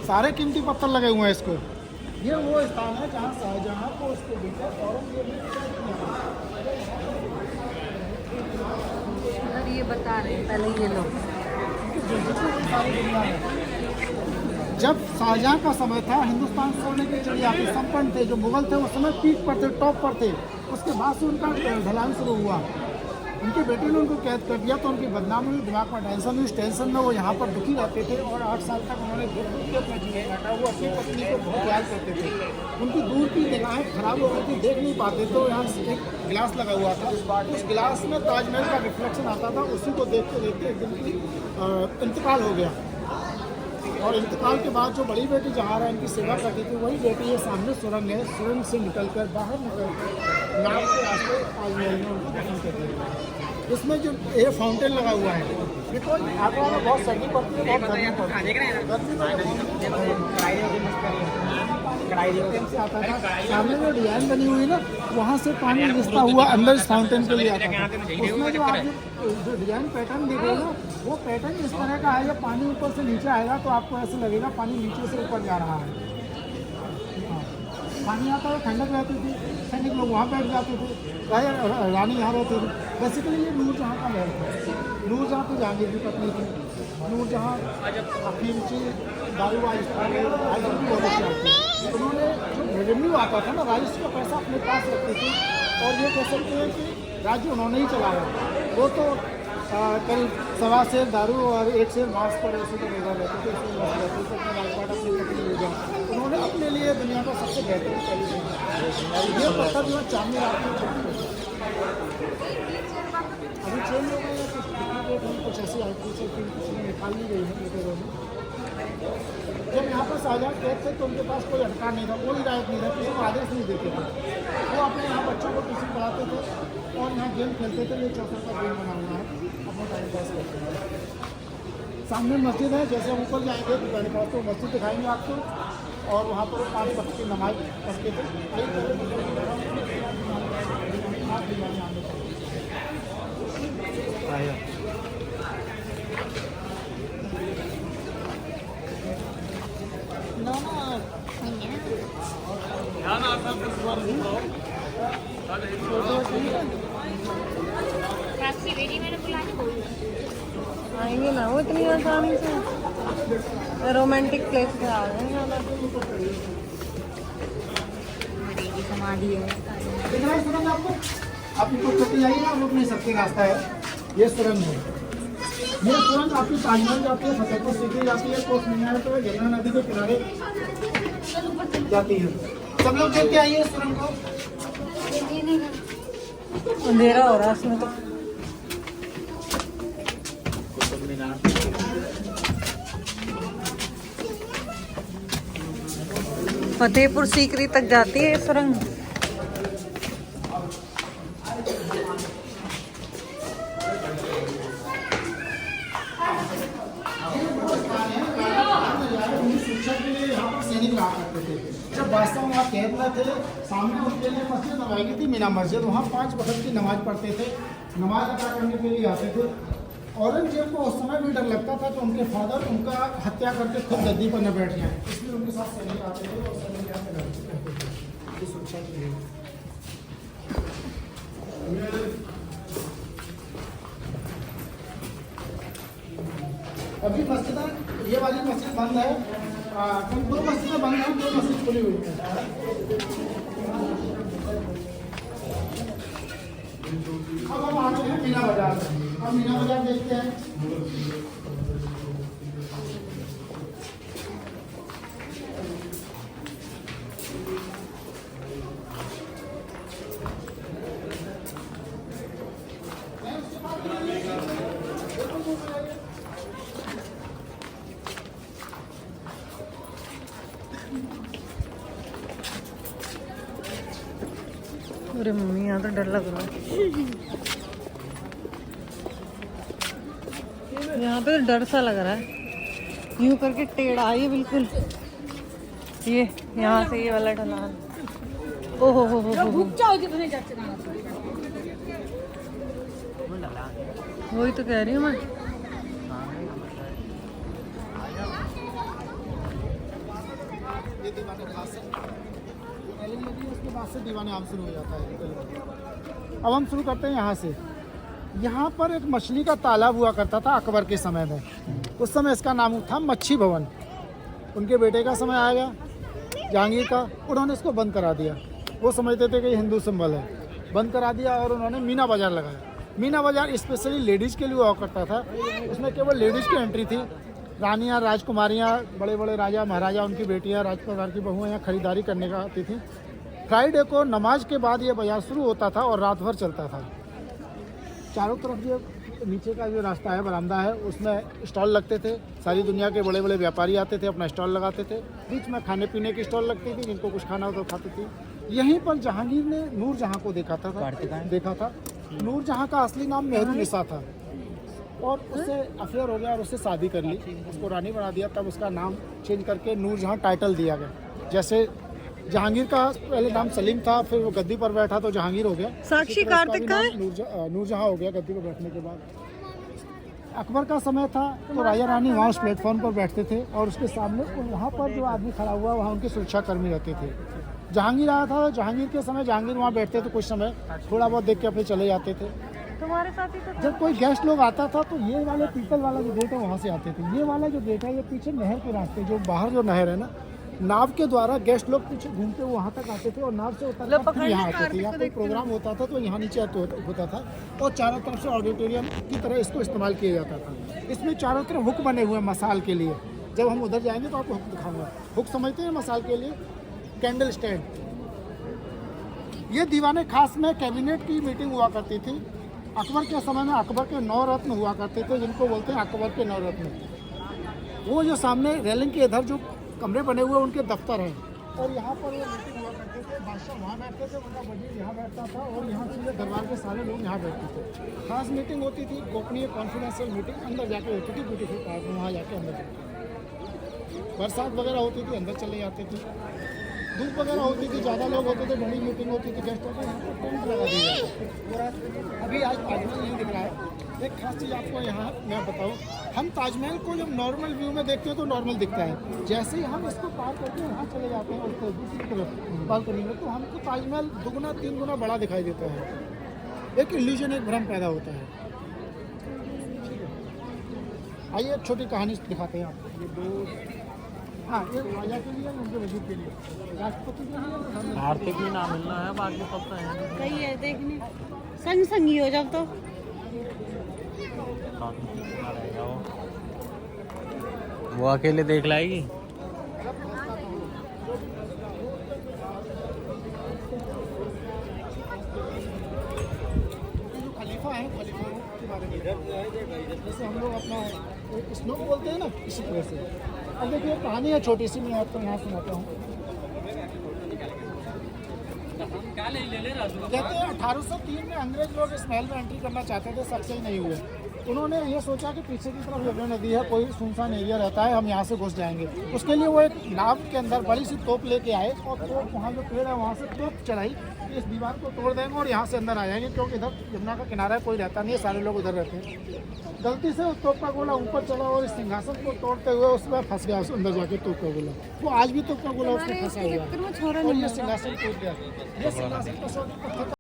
सारे कीमती पत्थर लगे हुए हैं इसको। ये वो स्थान है जहाँ शाहजहाँ को उसके बेटे औरंगजेब ये बता रहे हैं पहले ये लोग। जब शाहजहाँ का समय था, हिंदुस्तान सोने की चिड़िया के संपन्न थे। जो मुगल थे उस समय पीक पर थे, टॉप पर थे। उसके बाद से उनका ढलान शुरू हुआ। उनके बेटे ने उनको कैद कर दिया तो उनकी बदनामी हुई, दिमाग में टेंशन हुई। इस टेंशन में वो यहाँ पर दुखी रहते थे और 8 साल तक उन्होंने अपना जीवन काटा। वो अपनी पत्नी को बहुत प्यार करते थे। उनकी दूर की निगाहें खराब हो गई थी, देख नहीं पाते। तो यहाँ एक गिलास लगा हुआ था, उस गिलास में ताजमहल का रिफ्लेक्शन आता था। उसी को देखते देखते एक दिन की इंतकाल हो गया। और इंतकाल के बाद जो बड़ी बेटी जहाँ इनकी सेवा करती थी, वही बेटी ये सामने सुरंग है, सुरंग से निकलकर बाहर निकलकर नाव के रास्ते ताजमहल में उनको दफन कर दिया। इसमें जो ये फाउंटेन लगा हुआ है, बिकॉज आगरा में बहुत सर्दी पड़ती है, बहुत गर्मी पड़ती है। से आता था, सामने जो डिजाइन बनी हुई ना, वहाँ से पानी रिश्ता हुआ अंदर इस फाउंटेन के लिए आता था। उसमें जो आप जो डिजाइन पैटर्न देख रहे हो ना, वो पैटर्न इस तरह का है। जब पानी ऊपर से नीचे आएगा तो आपको ऐसा लगेगा पानी नीचे से ऊपर जा रहा है। पानी आता है, ठंडक रहती थी, सैनिक लोग वहाँ बैठ जाते थे, रानी यहाँ रहती थी। बेसिकली ये नूरजहाँ का महल था। नूरजहाँ तो जहांगीर की पत्नी थी। नूरजहाँ अफीम की दारूबाज उन्होंने जो रेवेन्यू आता था ना, राइस का पैसा अपने पास रखते थे। और ये कह सकते हैं कि राज्य उन्होंने ही चलाया। वो तो करीब 1.25 सेर दारू और 1 सेर मांस पर ऐसे तो निर्भर रहते थे। उन्होंने अपने लिए दुनिया का सबसे बेहतरीन पॉलिसी। ये पत्थर जो है चांदनी रात में अभी चेंज हो गए हैं, कुछ ऐसी निकाल ली गई है। जब यहाँ पर शाहजहाँ कैद थे तो उनके पास कोई अधिकार नहीं था, कोई राइट नहीं था, किसी को आदेश नहीं देते थे। वो अपने यहाँ बच्चों को ट्यूशन पढ़ाते थे और यहाँ गेम खेलते थे। ये चौकर का गेम बना हुआ है, अपना टाइम पास करते हैं। सामने मस्जिद है, जैसे हम ऊपर जाएंगे तो पहले पास तो मस्जिद दिखाएंगे आपको। और वहाँ पर 5 वक्त की नमाज पढ़ते थे। आएंगे ना वो इतनी आसानी से। रोमांटिक प्लेस पे आ गए समाधि है। सुरंग आपको आपकी कुछ छुट्टी आई ना, रुक नहीं सकती, रास्ता है। ये सुरंग है। ये सुरंग आपकी ताजमहल जाती है, फतेहपुर सीकरी जाती है, कोस मीनार पे यमुना नदी के किनारे जाती है। सब लोग देख के आइए सुरंग को। अंधेरा हो रहा है इसमें तो। फतेहपुर सीकरी तक जाती है सुरंग। जब बादशाह वहाँ कैद में थे, सामने उनके लिए मस्जिद बनवाई गई थी, मीना मस्जिद। वहाँ 5 वक्त की नमाज पढ़ते थे, नमाज अदा करने के लिए आते थे। औरंगजेब को उस समय भी डर लगता था कि उनके फादर उनका हत्या करके खुद गद्दी पर न बैठ जाए, इसलिए उनके साथ सैनिक आते थे और सैनिक यहाँ पे रहते थे सुरक्षा के लिए। अभी मस्जिद, ये वाली मस्जिद बंद है। 2 मस्जिदें बंद हैं, 2 मस्जिद खुली हुई है। अब हम आते हैं मीना बाजार। अब मीना बाजार देखते हैं। अरे मम्मी यहाँ तो डर लग रहा है। यहाँ पे डर सा लग रहा है। यूं करके टेढ़ा है ये बिल्कुल। ये यहाँ से ये वाला ढलान। ओहो हो वही तो कह रही हूँ मैं। ये दीवान खास है, रेलिंग लगी है, उसके बाद से दीवान आम शुरू हो जाता है। अब हम शुरू करते हैं यहाँ से। यहाँ पर एक मछली का तालाब हुआ करता था अकबर के समय में। उस समय इसका नाम था मच्छी भवन। उनके बेटे का समय आ गया जहांगीर का, उन्होंने इसको बंद करा दिया। वो समझते थे कि ये हिंदू सिंबल है, बंद करा दिया और उन्होंने मीना बाज़ार लगाया। मीना बाज़ार स्पेशली लेडीज़ के लिए हुआ करता था। उसमें केवल लेडीज़ की एंट्री थी। रानियाँ, राजकुमारियाँ, बड़े बड़े राजा महाराजा, उनकी बेटियाँ, राजकुमार की बहुएँ यहाँ खरीदारी करने का आती थी। फ्राइडे को नमाज के बाद ये बाज़ार शुरू होता था और रात भर चलता था। चारों तरफ जो नीचे का जो रास्ता है, बरामदा है, उसमें स्टॉल लगते थे। सारी दुनिया के बड़े बड़े व्यापारी आते थे, अपना स्टॉल लगाते थे। बीच में खाने पीने की स्टॉल लगती थी, जिनको कुछ खाना हो तो खाते थे। यहीं पर जहांगीर ने नूरजहां को देखा था। नूरजहां का असली नाम मेहरुनिसा था और उससे अफेयर हो गया और उससे शादी कर ली, उसको रानी बना दिया। तब उसका नाम चेंज करके नूरजहां टाइटल दिया गया। जैसे जहांगीर का पहले नाम सलीम था, फिर वो गद्दी पर बैठा तो जहांगीर हो गया। साक्षी कार्तिक का नूरजहां हो गया गद्दी पर बैठने के बाद। अकबर का समय था तो राजा रानी वहाँ उस प्लेटफॉर्म पर बैठते थे और उसके सामने वहाँ पर जो आदमी खड़ा हुआ वहाँ उनके सुरक्षाकर्मी रहते थे। जहांगीर आया था, जहांगीर के समय जहांगीर वहाँ बैठते थे, कुछ समय थोड़ा बहुत देख के अपने चले जाते थे। तुम्हारे साथ ही तो जब कोई गेस्ट लोग आता था तो ये वाले पीतल वाला जो गेट है वहाँ से आते थे। ये वाला जो गेट है ये पीछे नहर के रास्ते, जो बाहर जो नहर है ना, नाव के द्वारा गेस्ट लोग पीछे घूमते वहाँ तक आते थे और नाव से उतर कर यहाँ आते थे। यहाँ कोई प्रोग्राम होता था तो यहाँ नीचे होता था और चारों तरफ से ऑडिटोरियम की तरह इसको इस्तेमाल किया जाता था। इसमें चारों तरफ हुक बने हुए हैं मसाल के लिए। जब हम उधर जाएंगे तो आपको हुक दिखाऊंगा। हुक समझते हैं मसाल के लिए, कैंडल स्टैंड। ये दीवाने खास में कैबिनेट की मीटिंग हुआ करती थी। अकबर के समय में अकबर के 9 रत्न हुआ करते थे, जिनको बोलते हैं अकबर के 9 रत्न। वो जो सामने रेलिंग के इधर जो कमरे बने हुए उनके दफ्तर हैं और यहाँ पर वो मीटिंग हुआ करते थे। बादशाह वहाँ बैठते थे, उनका वजीर यहाँ बैठता था और यहाँ से दरबार के सारे लोग यहाँ बैठते थे। खास मीटिंग होती थी, गोपनीय कॉन्फिडेंशियल मीटिंग अंदर जाके होती थी। ब्यूटीफुल पार्क में वहाँ जाके अंदर बरसात वगैरह होती थी, अंदर चले जाते थे। धूप वगैरह होती थी, ज़्यादा लोग होते थे, बड़ी मीटिंग होती थी, गेस्ट होते यहाँ पर टेंट लगा दिया जाता था। अभी आज ताजमहल नहीं दिख रहा है। एक खास चीज़ आपको यहाँ मैं बताऊँ, हम ताजमहल को जब नॉर्मल व्यू में देखते हैं तो नॉर्मल दिखता है। जैसे ही हम इसको पार करके यहाँ चले जाते हैं और दूसरी तरफ बालकनी में, तो हमको ताजमहल 2 गुना 3 गुना बड़ा दिखाई देता है। एक इल्यूजन, एक भ्रम पैदा होता है। आइए एक छोटी कहानी दिखाते हैं आपको। ये 2 हाँ, ये राजा के लिए, उनके वजीर के लिए, राष्ट्रपति के लिए। आर्थिक भी ना मिलना है, बाकी सब तो है। सही है देखने, संग संगी हो जब तो। वो अकेले देख लाएगी। खलीफा है, खलीफा के बारे में जैसे हम लोग अपना स्नो बोलते हैं ना, इसी तरह से। अब देखिए कहानी है छोटी सी, मैं आपको यहाँ सुनाता हूँ। कहते हैं 1803 में अंग्रेज लोग इस महल में एंट्री करना चाहते थे, सक्सेस नहीं हुए। उन्होंने ये सोचा कि पीछे की तरफ यमुना नदी है, कोई सुनसान एरिया रहता है, हम यहाँ से घुस जाएंगे। उसके लिए वो एक नाव के अंदर बड़ी सी तोप लेके आए और तोप वहाँ जो पेड़ है वहाँ से तोप चढ़ाई, इस दीवार को तोड़ देंगे और यहाँ से अंदर आ जाएंगे, क्योंकि इधर यमुना का किनारा है, कोई रहता नहीं है, सारे लोग उधर रहते हैं। गलती से उस तोप का गोला ऊपर चला और इस सिंहासन को तोड़ते हुए उसमें फंस गया, उस अंदर जाके तोप का गोला। वो आज भी तोप का गोला उसमें फंसा हुआ है और ये सिंहासन टूट गया। ये सिंहासन का